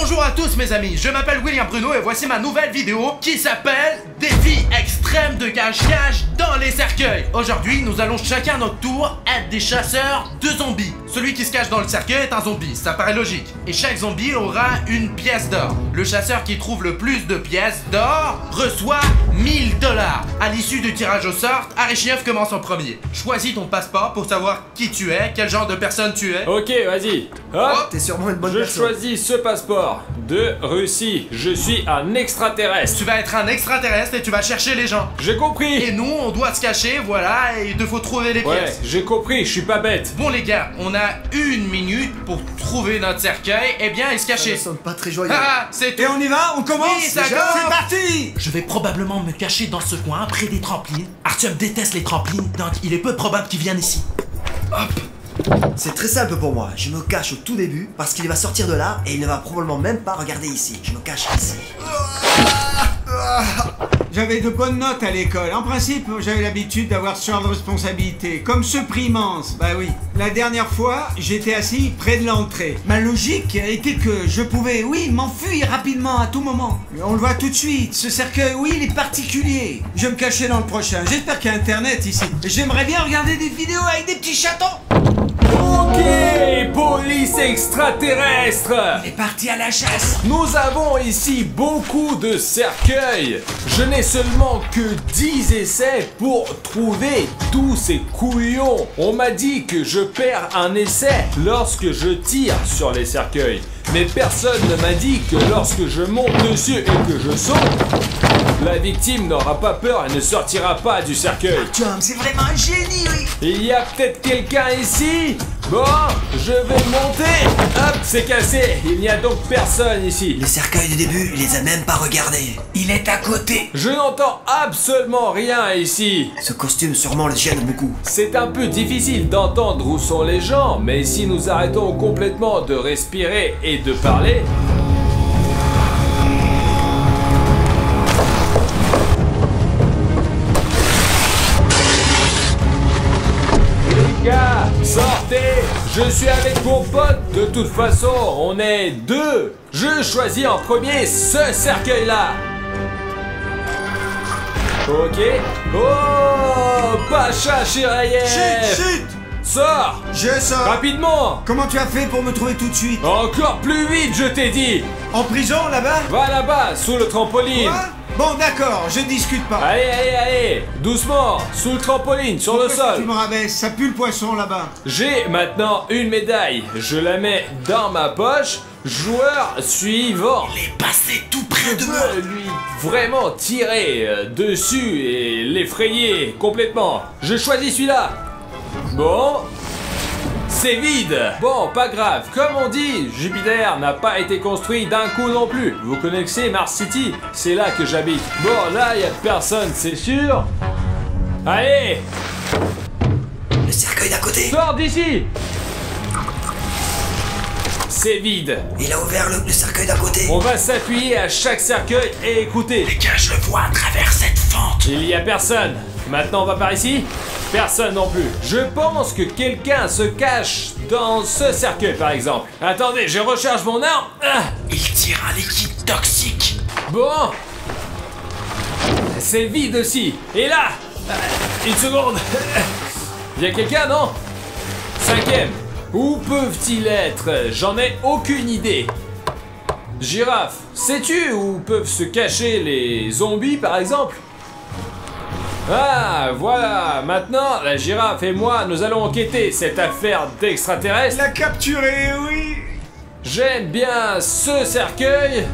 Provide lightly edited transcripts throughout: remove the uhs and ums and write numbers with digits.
Bonjour à tous mes amis, je m'appelle William Bruno et voici ma nouvelle vidéo qui s'appelle Défi extrême de cache-cache dans les cercueils. Aujourd'hui, nous allons chacun à notre tour être des chasseurs de zombies. Celui qui se cache dans le cercueil est un zombie, ça paraît logique. Et chaque zombie aura une pièce d'or. Le chasseur qui trouve le plus de pièces d'or reçoit 1000 $. À l'issue du tirage au sort, Arishiev commence en premier. Choisis ton passeport pour savoir qui tu es, quel genre de personne tu es. Ok, vas-y. Hop, T'es sûrement une bonne je personne. choisis ce passeport de Russie. Je suis un extraterrestre. Tu vas être un extraterrestre et tu vas chercher les gens. J'ai compris. Et nous, on doit se cacher, voilà, et il te faut trouver les Ouais, pièces. j'ai compris, je suis pas bête. Bon les gars, on a 1 minute pour trouver notre cercueil et bien et se Ça cacher. ne sonne pas très joyeux. Ah, c'est tout. Et on y va? On commence? Oui, ça Déjà commence. C'est parti! Je vais probablement me cacher dans ce coin, près des trampolines. Artyom déteste les trampolines, donc il est peu probable qu'il vienne ici. C'est très simple pour moi. Je me cache au tout début parce qu'il va sortir de là et il ne va probablement même pas regarder ici. Je me cache ici. J'avais de bonnes notes à l'école. En principe, j'avais l'habitude d'avoir ce genre de responsabilité. Comme ce prix immense. Bah oui. La dernière fois, j'étais assis près de l'entrée. Ma logique était que je pouvais, oui, m'enfuir rapidement à tout moment. Mais on le voit tout de suite. Ce cercueil, oui, il est particulier. Je vais me cacher dans le prochain. J'espère qu'il y a Internet ici. J'aimerais bien regarder des vidéos avec des petits chatons. Ok, police extraterrestre. Il est parti à la chasse. Nous avons ici beaucoup de cercueils. Je n'ai seulement que 10 essais pour trouver tous ces couillons. On m'a dit que je perds un essai lorsque je tire sur les cercueils. Mais personne ne m'a dit que lorsque je monte dessus et que je saute, la victime n'aura pas peur et ne sortira pas du cercueil. Artyom, c'est vraiment un génie, oui. Il y a peut-être quelqu'un ici? Bon, je vais monter. Hop, c'est cassé. Il n'y a donc personne ici. Les cercueils du début, il les a même pas regardés. Il est à côté. Je n'entends absolument rien ici. Ce costume sûrement le gêne beaucoup. C'est un peu difficile d'entendre où sont les gens, mais si nous arrêtons complètement de respirer et de parler... Les gars, sortez! Je suis avec mon pote, de toute façon, on est deux! Je choisis en premier ce cercueil-là! Ok. Oh, Pacha Chirayev! Chut! Sors! Je sors. Rapidement! Comment tu as fait pour me trouver tout de suite? Encore plus vite, je t'ai dit! En prison, là-bas? Va là-bas, sous le trampoline! Quoi? Bon, d'accord, je discute pas. Allez, allez, allez! Doucement, sous le trampoline, sur le Pourquoi sol! tu me rabaisses? Ça pue le poisson, là-bas. J'ai maintenant une médaille. Je la mets dans ma poche. Joueur suivant. Il est passé tout près de Je moi. veux lui vraiment tirer dessus et l'effrayer complètement. Je choisis celui-là. Bon. C'est vide. Bon, pas grave. Comme on dit, Jupiter n'a pas été construit d'un coup non plus. Vous connaissez Mars City? C'est là que j'habite. Bon, là, il y a personne, c'est sûr. Allez, Le cercueil d'à côté. sors d'ici. C'est vide. Il a ouvert le cercueil d'à côté. On va s'appuyer à chaque cercueil et écouter. Les gars, je le vois à travers cette fente. Il y a personne. Maintenant, on va par ici? Personne non plus. Je pense que quelqu'un se cache dans ce cercueil, par exemple. Attendez, je recharge mon arme. Ah, Il tire un liquide toxique. bon. C'est vide aussi. Et là, une seconde. Il y a quelqu'un, non? Cinquième. Où peuvent-ils être? J'en ai aucune idée. Girafe, sais-tu où peuvent se cacher les zombies, par exemple? Ah, voilà. Maintenant, la girafe et moi, nous allons enquêter cette affaire d'extraterrestre. La capturer, oui. J'aime bien ce cercueil.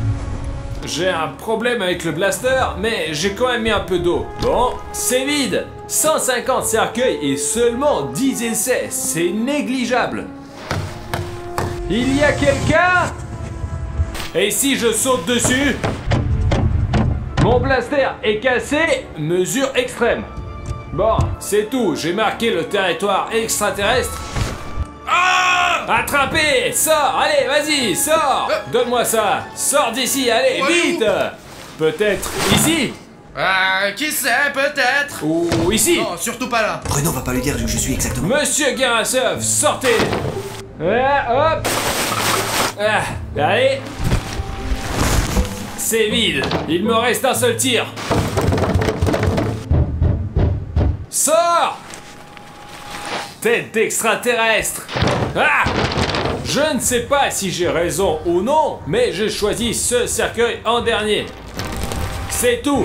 J'ai un problème avec le blaster, mais j'ai quand même mis un peu d'eau. Bon, c'est vide. 150 cercueils et seulement 10 essais. C'est négligeable. Il y a quelqu'un? Et si je saute dessus? Mon blaster est cassé, mesure extrême. Bon, c'est tout. J'ai marqué le territoire extraterrestre. Attrapé! Sors! Allez, vas-y, sors! Donne-moi ça! Sors d'ici, allez, vite! Peut-être ici? Qui sait, peut-être. Ou ici? Non, surtout pas là. Bruno va pas lui dire où je suis exactement. Monsieur Garasov, sortez! Hop! Allez! c'est vide. Il me reste un seul tir. Sors! Tête d'extraterrestre. Ah! Je ne sais pas si j'ai raison ou non, mais j'ai choisi ce cercueil en dernier. C'est tout.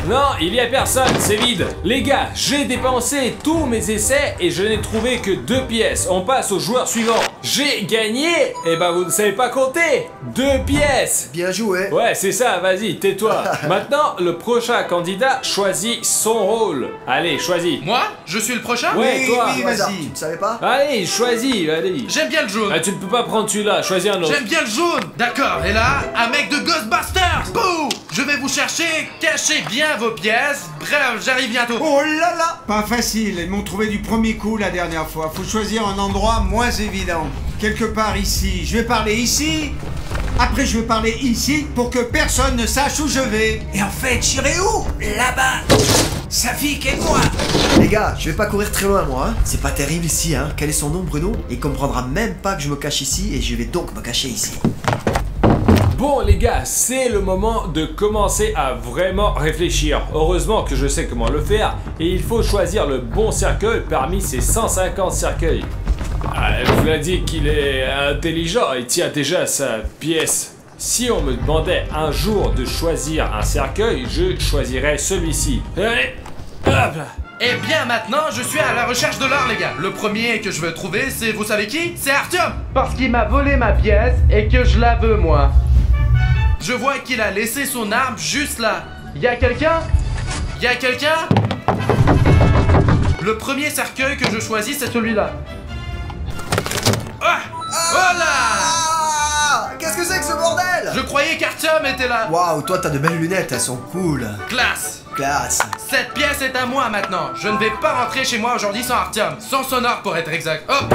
Non, il y a personne, c'est vide. Les gars, j'ai dépensé tous mes essais et je n'ai trouvé que 2 pièces. On passe au joueur suivant. J'ai gagné. Eh ben, vous ne savez pas compter. 2 pièces. Bien joué. Ouais, c'est ça, vas-y, tais-toi. Maintenant, le prochain candidat choisit son rôle. Allez, choisis. Moi? Je suis le prochain? Ouais, toi. oui, Au hasard, vas-y. tu ne savais pas? Allez, choisis, allez. J'aime bien le jaune. Ah, tu ne peux pas prendre celui-là, choisis un autre. J'aime bien le jaune. D'accord, et là, un mec de Ghostbusters. Bouh! Je vais vous chercher, cachez bien vos pièces. Bref, j'arrive bientôt. Oh là là! Pas facile, ils m'ont trouvé du premier coup la dernière fois. Faut choisir un endroit moins évident. Quelque part ici. Je vais parler ici. Après, je vais parler ici pour que personne ne sache où je vais. Et en fait, j'irai où? Là-bas. Safik et moi. Les gars, je vais pas courir très loin moi, hein. C'est pas terrible ici, hein. Quel est son nom, Bruno? Il comprendra même pas que je me cache ici et je vais donc me cacher ici. Bon les gars, c'est le moment de commencer à vraiment réfléchir. Heureusement que je sais comment le faire et il faut choisir le bon cercueil parmi ces 150 cercueils. Ah, je vous l'ai dit qu'il est intelligent, il tient déjà sa pièce. Si on me demandait un jour de choisir un cercueil, je choisirais celui-ci. Allez, hop là. Et bien maintenant, je suis à la recherche de l'or, les gars. Le premier que je veux trouver, c'est, vous savez qui? C'est Artyom. Parce qu'il m'a volé ma pièce et que je la veux, moi. Je vois qu'il a laissé son arme juste là. Y'a quelqu'un? Y'a quelqu'un? Le premier cercueil que je choisis, c'est celui-là. Ah! Voilà! Ah! Qu'est-ce que c'est que ce bordel? Je croyais qu'Artyom était là. Waouh, toi t'as de belles lunettes, elles sont cool. Classe! Classe. Cette pièce est à moi maintenant. Je ne vais pas rentrer chez moi aujourd'hui sans Artyom. Sans son or pour être exact. Hop!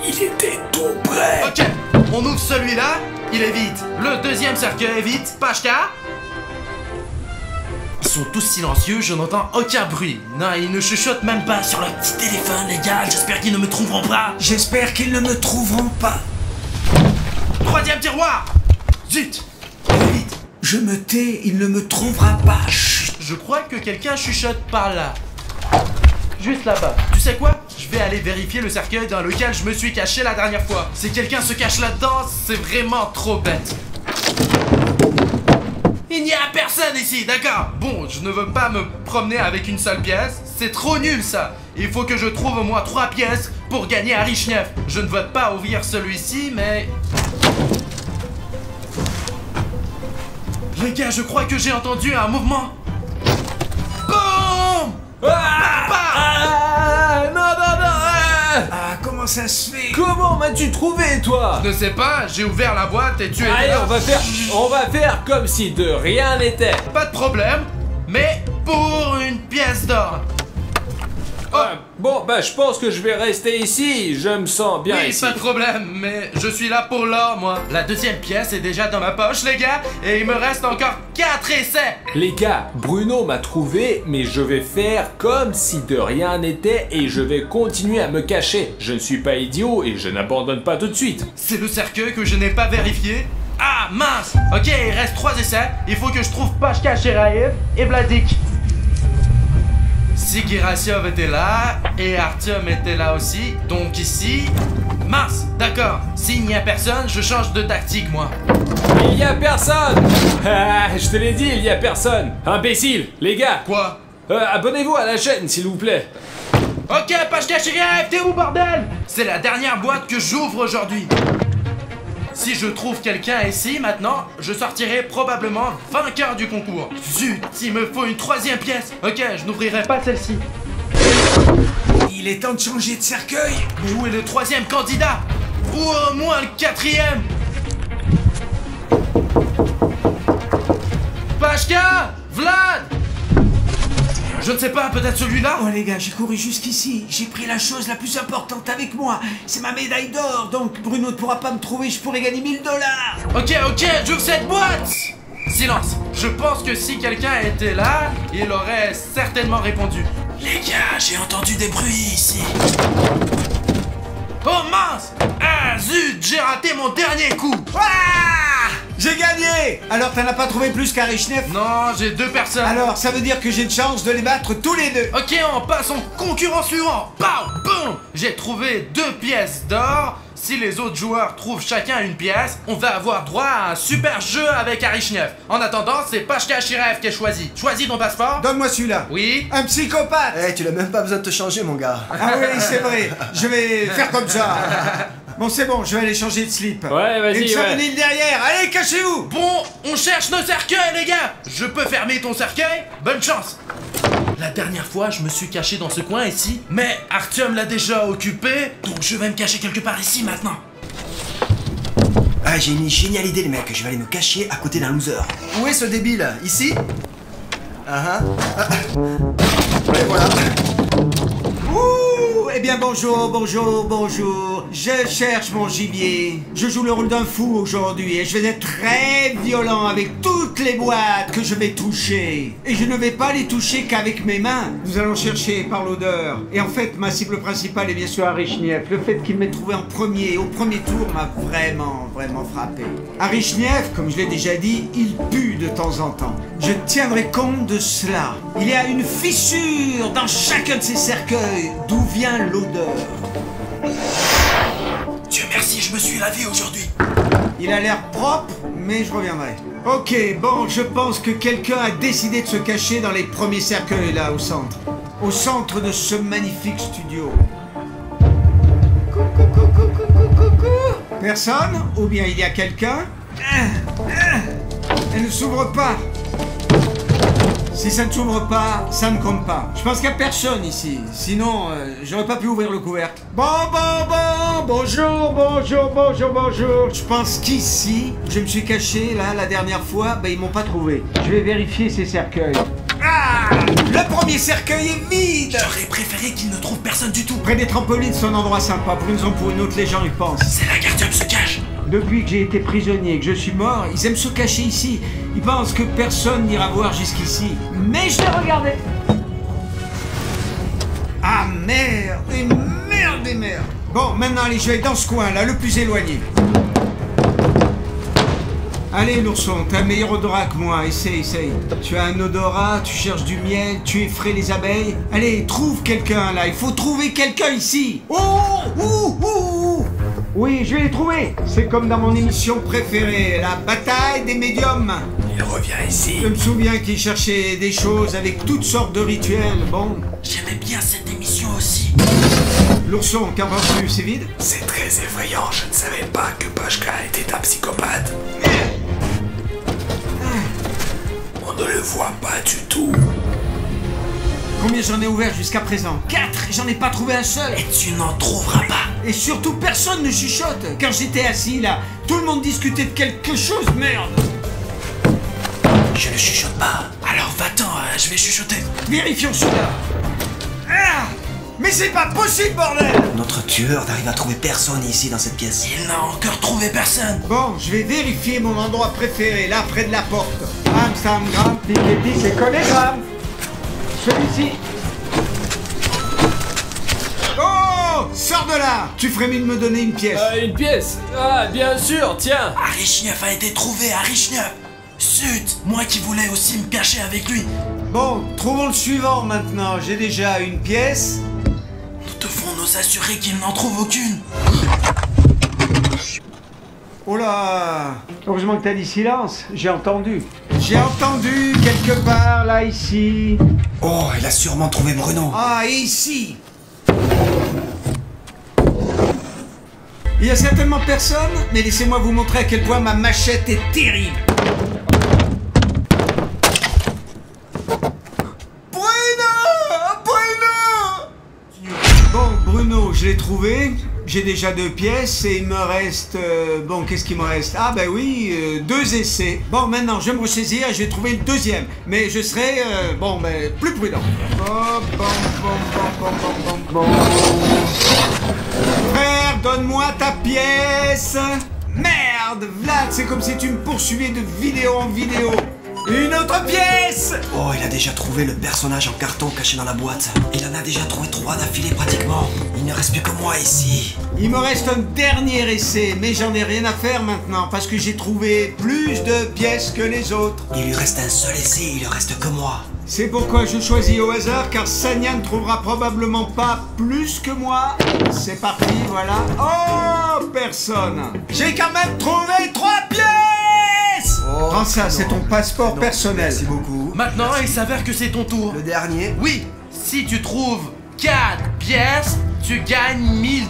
Il était tout prêt. Ok, on ouvre celui-là, il est vide. Le deuxième cercueil est vide. Pashka? Ils sont tous silencieux, je n'entends aucun bruit. Non, ils ne chuchotent même pas sur leur petit téléphone, les gars. J'espère qu'ils ne me trouveront pas. J'espère qu'ils ne me trouveront pas. Troisième tiroir! Zut! Il est vide. Je me tais, il ne me trouvera pas. Chut. Je crois que quelqu'un chuchote par là. Juste là-bas. Tu sais quoi? Je vais aller vérifier le cercueil dans lequel je me suis caché la dernière fois. Si quelqu'un se cache là-dedans, c'est vraiment trop bête. Il n'y a personne ici, d'accord? Bon, je ne veux pas me promener avec une seule pièce. C'est trop nul ça. Il faut que je trouve au moins 3 pièces pour gagner un riche neuf. Je ne veux pas ouvrir celui-ci, mais... Les gars, je crois que j'ai entendu un mouvement. Boum! Non, non, non. Ah, comment ça se fait? Comment m'as-tu trouvé, toi? Je ne sais pas, j'ai ouvert la boîte et tu étais Allez, là. on va faire comme si de rien n'était. Pas de problème, mais pour une pièce d'or. Oh, Bon, bah je pense que je vais rester ici. Je me sens bien oui, ici. pas de problème, mais je suis là pour l'or, moi. La deuxième pièce est déjà dans ma poche, les gars, et il me reste encore 4 essais. Les gars, Bruno m'a trouvé, mais je vais faire comme si de rien n'était et je vais continuer à me cacher. Je ne suis pas idiot et je n'abandonne pas tout de suite. C'est le cercueil que je n'ai pas vérifié. Ah, mince. Ok, il reste 3 essais. Il faut que je trouve Pashka Sheraev et Vladik. Si Girasiov était là, et Artyom était là aussi, donc ici... Mince, d'accord. S'il n'y a personne, je change de tactique, moi. Il y a personne. Ah, je te l'ai dit, il y a personne. Imbécile, les gars. Quoi? Abonnez-vous à la chaîne, s'il vous plaît. Ok, Pashka Sheraev, t'es où, bordel? C'est la dernière boîte que j'ouvre aujourd'hui. Si je trouve quelqu'un ici, maintenant, je sortirai probablement vainqueur du concours. Zut, il me faut une 3e pièce. Ok, je n'ouvrirai pas celle-ci. Il est temps de changer de cercueil. Mais où est le 3e candidat? Ou au moins le 4e? Pashka? Vlad? Je ne sais pas, peut-être celui-là? Oh les gars, j'ai couru jusqu'ici. J'ai pris la chose la plus importante avec moi. C'est ma médaille d'or. Donc Bruno ne pourra pas me trouver. Je pourrai gagner 1000 $. Ok, j'ouvre cette boîte. Silence. Je pense que si quelqu'un était là, il aurait certainement répondu. Les gars, j'ai entendu des bruits ici. Oh mince! Ah, Ah zut, j'ai raté mon dernier coup. Ah, j'ai gagné. Alors t'en as pas trouvé plus qu'Arichnev? Non, j'ai 2 personnes. Alors ça veut dire que j'ai une chance de les battre tous les deux. Ok, on passe au concurrent suivant. Pow, boum. J'ai trouvé 2 pièces d'or. Si les autres joueurs trouvent chacun une pièce, on va avoir droit à un super jeu avec Arichnev. En attendant, c'est Pashka Shirev qui est choisi. Choisis ton passeport. Donne-moi celui-là. Oui. Un psychopathe. Eh, tu n'as même pas besoin de te changer, mon gars. Ah oui, c'est vrai. Je vais faire comme ça. Bon, c'est bon, je vais aller changer de slip. Ouais, vas-y, Et ouais. venir derrière. Allez, cachez-vous. Bon, on cherche nos cercueils, les gars. Je peux fermer ton cercueil? Bonne chance. La dernière fois, je me suis caché dans ce coin ici, mais Artyom l'a déjà occupé, donc je vais me cacher quelque part ici maintenant. Ah, j'ai une géniale idée, les mecs. Je vais aller me cacher à côté d'un loser. Où est ce débile? Ici? Ah. Et voilà. Ouh, eh bien bonjour, bonjour, bonjour. Je cherche mon gibier. Je joue le rôle d'un fou aujourd'hui et je vais être très violent avec toutes les boîtes que je vais toucher. Et je ne vais pas les toucher qu'avec mes mains. Nous allons chercher par l'odeur. Et en fait, ma cible principale est bien sûr Arichnev. Le fait qu'il m'ait trouvé en premier, au premier tour, m'a vraiment frappé. Arichnev, comme je l'ai déjà dit, il pue de temps en temps. Je tiendrai compte de cela. Il y a une fissure dans chacun de ces cercueils, d'où vient l'odeur. Dieu merci, je me suis lavé aujourd'hui. Il a l'air propre, mais je reviendrai. Ok, bon, je pense que quelqu'un a décidé de se cacher dans les premiers cercueils, là, au centre. Au centre de ce magnifique studio. Coucou. Personne? Ou bien il y a quelqu'un? Elle ne s'ouvre pas. Si ça ne s'ouvre pas, ça ne compte pas. Je pense qu'il n'y a personne ici. Sinon, j'aurais pas pu ouvrir le couvercle. Bon. Bonjour. Je pense qu'ici, je me suis caché, là, la dernière fois, ils m'ont pas trouvé. Je vais vérifier ces cercueils. Ah! Le premier cercueil est vide! J'aurais préféré qu'il ne trouve personne du tout. Près des trampolines, c'est un endroit sympa. Pour une raison ou pour une autre, les gens y pensent. C'est là qu'Artyom se cache. Depuis que j'ai été prisonnier, que je suis mort, ils aiment se cacher ici. Ils pensent que personne n'ira voir jusqu'ici. Mais je l'ai regardé. Ah merde, et merde. Bon, maintenant allez, je vais dans ce coin là, le plus éloigné. Allez l'ourson, t'as un meilleur odorat que moi, essaye. Tu as un odorat, tu cherches du miel, tu effraies les abeilles. Allez, trouve quelqu'un là, il faut trouver quelqu'un ici. Oui, je vais les trouver. C'est comme dans mon émission préférée, la bataille des médiums. Il revient ici. Je me souviens qu'il cherchait des choses avec toutes sortes de rituels, bon. J'aimais bien cette émission aussi. L'ourson, qu'en penses-tu, c'est vide? C'est très effrayant, je ne savais pas que Pashka était un psychopathe. On ne le voit pas du tout. Combien j'en ai ouvert jusqu'à présent? 4. J'en ai pas trouvé un seul. Et tu n'en trouveras pas. Et surtout, personne ne chuchote. Quand j'étais assis là, tout le monde discutait de quelque chose, merde. Je ne chuchote pas. Alors va-t'en, je vais chuchoter. Vérifions cela. Ah! Mais c'est pas possible, bordel! Notre tueur n'arrive à trouver personne ici dans cette pièce. Il n'a encore trouvé personne. Bon, je vais vérifier mon endroit préféré, là, près de la porte. Amsterdam, Piketty, c'est Conégram. Celui-ci. Oh! Sors de là! Tu ferais mieux de me donner une pièce. Une pièce? Ah, bien sûr, tiens. Arichnev a été trouvé, Arichnev. Zut, moi qui voulais aussi me cacher avec lui. Bon, trouvons le suivant maintenant. J'ai déjà une pièce. Nous devons nous assurer qu'il n'en trouve aucune. Oh là! Heureusement que t'as dit silence, j'ai entendu. J'ai entendu quelque part, là, ici. Oh, il a sûrement trouvé Bruno. Ah, et ici! Il y a certainement personne, mais laissez-moi vous montrer à quel point ma machette est terrible. Bon, Bruno, je l'ai trouvé. J'ai déjà 2 pièces et il me reste... bon, qu'est-ce qu'il me reste? Ah ben oui, 2 essais. Bon, maintenant, je vais me ressaisir et je vais trouver le deuxième. Mais je serai, plus prudent. Frère, donne-moi ta pièce. Merde, Vlad, c'est comme si tu me poursuivais de vidéo en vidéo. Une autre pièce! Oh, il a déjà trouvé le personnage en carton caché dans la boîte. Il en a déjà trouvé 3 d'affilée pratiquement. Il ne reste plus que moi ici. Il me reste un dernier essai, mais j'en ai rien à faire maintenant parce que j'ai trouvé plus de pièces que les autres. Il lui reste un seul essai, il ne reste que moi. C'est pourquoi je choisis au hasard, car Sania ne trouvera probablement pas plus que moi. C'est parti, voilà. Oh, personne. J'ai quand même trouvé 3 pièces. Oh, Prends ça, non. c'est ton passeport Non, personnel. Merci beaucoup. Maintenant, il s'avère que c'est ton tour. Le dernier. Oui, si tu trouves 4 pièces, tu gagnes 1000 $.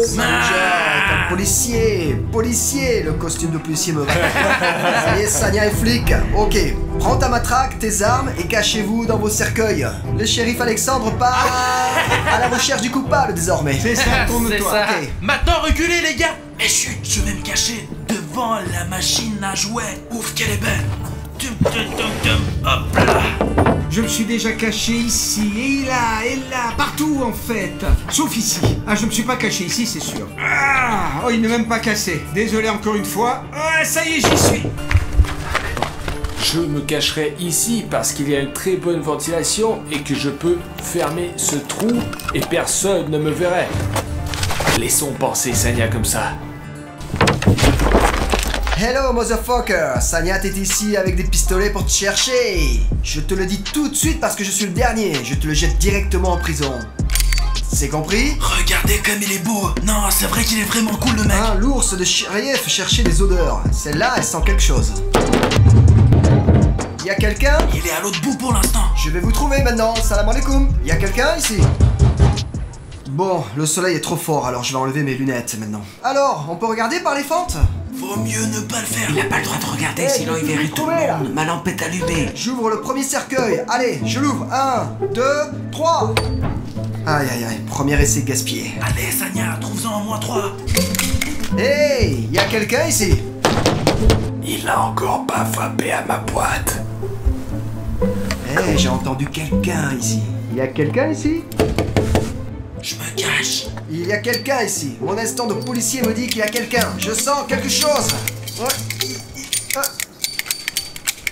Sanja, policier, le costume de policier me va. Ça y est, Sania est flic. Ok, prends ta matraque, tes armes et cachez-vous dans vos cercueils. Le shérif Alexandre part à la recherche du coupable désormais. C'est ça, C'est tourne-toi. ça. ok. Maintenant, reculez les gars. Mais chut, je vais me cacher devant la machine à jouets. Ouf, qu'elle est belle. Tum, tum, tum, tum. Hop là. Je me suis déjà caché ici, et là, partout en fait. Sauf ici. Ah, je me suis pas caché ici, c'est sûr. Ah, oh, il n'est même pas cassé. Désolé encore une fois. Ah, ça y est, j'y suis. Je me cacherai ici parce qu'il y a une très bonne ventilation et que je peux fermer ce trou et personne ne me verrait. Laissons penser Sania comme ça. Hello motherfucker, Sania t'es ici avec des pistolets pour te chercher. Je te le dis tout de suite parce que je suis le dernier, je te le jette directement en prison. C'est compris? Regardez comme il est beau. Non, c'est vrai qu'il est vraiment cool le mec. Hein, l'ours de Sheriff cherchait des odeurs. Celle-là, elle sent quelque chose. Y a quelqu'un? Il est à l'autre bout pour l'instant. Je vais vous trouver maintenant, salam alaikum. Y a quelqu'un ici? Bon, le soleil est trop fort, alors je vais enlever mes lunettes maintenant. Alors, on peut regarder par les fentes? Vaut mieux ne pas le faire. Il n'a pas le droit de regarder, Hey, sinon il verrait tout le trouvez, là. monde. Ma lampe est allumée. J'ouvre le premier cercueil. Allez, je l'ouvre. 1, 2, 3. Aïe, aïe, aïe. Premier essai gaspillé. Allez, Sania, trouve-en au moins 3. Hey, y a quelqu'un ici? Il n'a encore pas frappé à ma boîte. Hey, j'ai entendu quelqu'un ici. Y a quelqu'un ici? Je me cache. Il y a quelqu'un ici. Mon instinct de policier me dit qu'il y a quelqu'un. Je sens quelque chose. Ouais. Ah.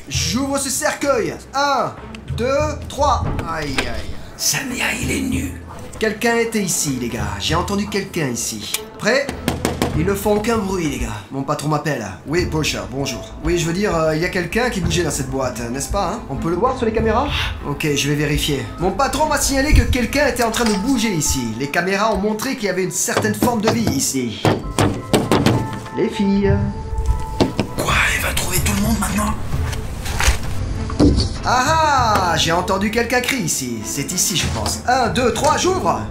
J'ouvre ce cercueil. 1, 2, 3. Aïe, aïe. Sania, il est nu. Quelqu'un était ici, les gars. J'ai entendu quelqu'un ici. Prêt? Ils ne font aucun bruit, les gars. Mon patron m'appelle. Oui, Porsche, bonjour. Oui, je veux dire, il y a quelqu'un qui bougeait dans cette boîte, n'est-ce pas, hein? On peut le voir sur les caméras? Ok, je vais vérifier. Mon patron m'a signalé que quelqu'un était en train de bouger ici. Les caméras ont montré qu'il y avait une certaine forme de vie ici. Les filles. Quoi, il va trouver tout le monde maintenant? Ah ah! J'ai entendu quelqu'un crier ici. C'est ici, je pense. 1, 2, 3, j'ouvre!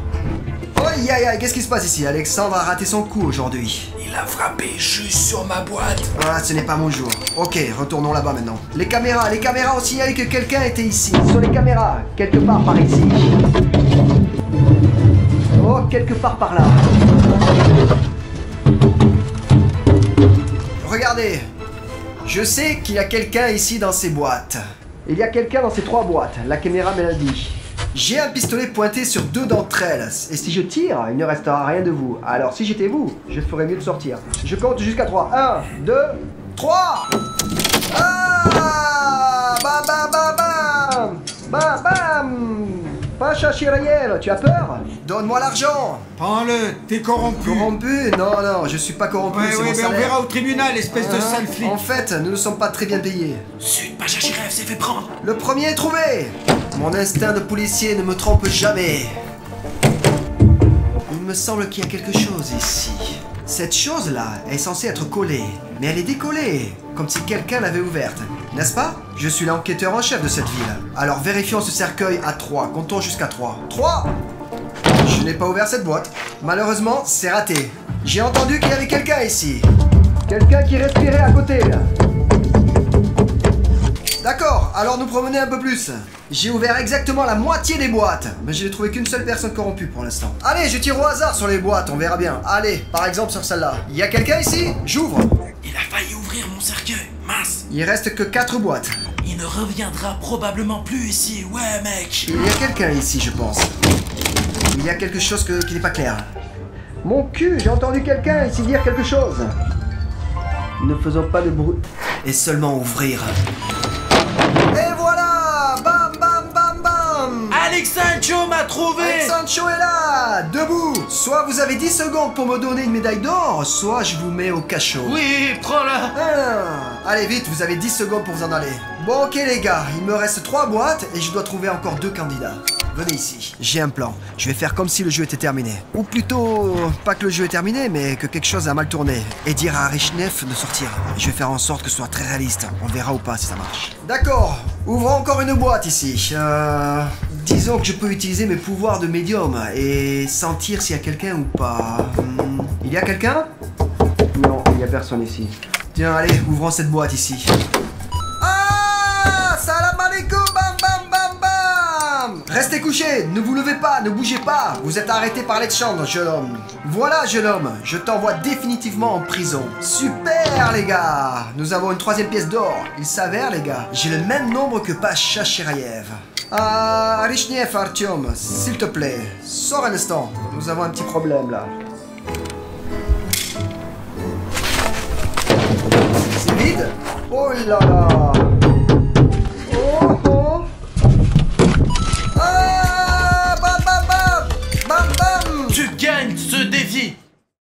Aïe aïe aïe, qu'est-ce qui se passe ici? Alexandre a raté son coup aujourd'hui. Il a frappé juste sur ma boîte. Ah, ce n'est pas mon jour. Ok, retournons là-bas maintenant. Les caméras ont signalé que quelqu'un était ici. Sur les caméras, quelque part par ici. Oh, quelque part par là. Regardez. Je sais qu'il y a quelqu'un ici dans ces boîtes. Il y a quelqu'un dans ces 3 boîtes. La caméra me l'a dit. J'ai un pistolet pointé sur 2 d'entre elles. Et si je tire, il ne restera rien de vous. Alors si j'étais vous, je ferais mieux de sortir. Je compte jusqu'à 3. 1, 2, 3. Ah! Bam bam bam bam! Bam bam! Pacha Chirayev, tu as peur? Donne-moi l'argent! Prends-le, t'es corrompu. Corrompu? Non, non, je suis pas corrompu, Ouais, c'est ouais, mon mais on salaire. verra au tribunal, espèce de Hein? sale flic. En fait, nous ne sommes pas très bien payés. Zut, Pacha Chirayev s'est fait prendre. Le premier est trouvé! Mon instinct de policier ne me trompe jamais. Il me semble qu'il y a quelque chose ici. Cette chose-là est censée être collée, mais elle est décollée, comme si quelqu'un l'avait ouverte. N'est-ce pas? Je suis l'enquêteur en chef de cette ville. Alors vérifions ce cercueil à 3. Comptons jusqu'à 3. 3! Je n'ai pas ouvert cette boîte. Malheureusement, c'est raté. J'ai entendu qu'il y avait quelqu'un ici. Quelqu'un qui respirait à côté, là. D'accord, alors nous promener un peu plus. J'ai ouvert exactement la moitié des boîtes, mais je n'ai trouvé qu'une seule personne corrompue pour l'instant. Allez, je tire au hasard sur les boîtes, on verra bien. Allez, par exemple sur celle-là. Il y a quelqu'un ici? J'ouvre. Il a failli ouvrir mon cercueil. Mince. Il reste que 4 boîtes. Il ne reviendra probablement plus ici. Ouais, mec. Il y a quelqu'un ici, je pense. Il y a quelque chose qui n'est pas clair. Mon cul, j'ai entendu quelqu'un ici dire quelque chose. Ne faisons pas de bruit. Et seulement ouvrir. Alexandro m'a trouvé. Sancho est là, debout. Soit vous avez 10 secondes pour me donner une médaille d'or, soit je vous mets au cachot. Oui, prends-la. Allez vite, vous avez 10 secondes pour vous en aller. Bon ok les gars, il me reste 3 boîtes et je dois trouver encore 2 candidats. Venez ici, j'ai un plan. Je vais faire comme si le jeu était terminé. Ou plutôt, pas que le jeu est terminé, mais que quelque chose a mal tourné. Et dire à Arishnef de sortir. Je vais faire en sorte que ce soit très réaliste. On verra ou pas si ça marche. D'accord, ouvrons encore une boîte ici. Disons que je peux utiliser mes pouvoirs de médium et sentir s'il y a quelqu'un ou pas. Il y a quelqu'un? Non, il n'y a personne ici. Tiens, allez, ouvrons cette boîte ici. Ah! Salam alaikum, bam bam bam bam! Restez couchés, ne vous levez pas, ne bougez pas. Vous êtes arrêté par Alexandre, jeune homme. Voilà, jeune homme, je t'envoie définitivement en prison. Super, les gars! Nous avons une 3e pièce d'or. Il s'avère, les gars, j'ai le même nombre que Pacha Cherayev. Arishnef, Artyom, s'il te plaît, sors un instant. Nous avons un petit problème, là. C'est vide? Oh là là!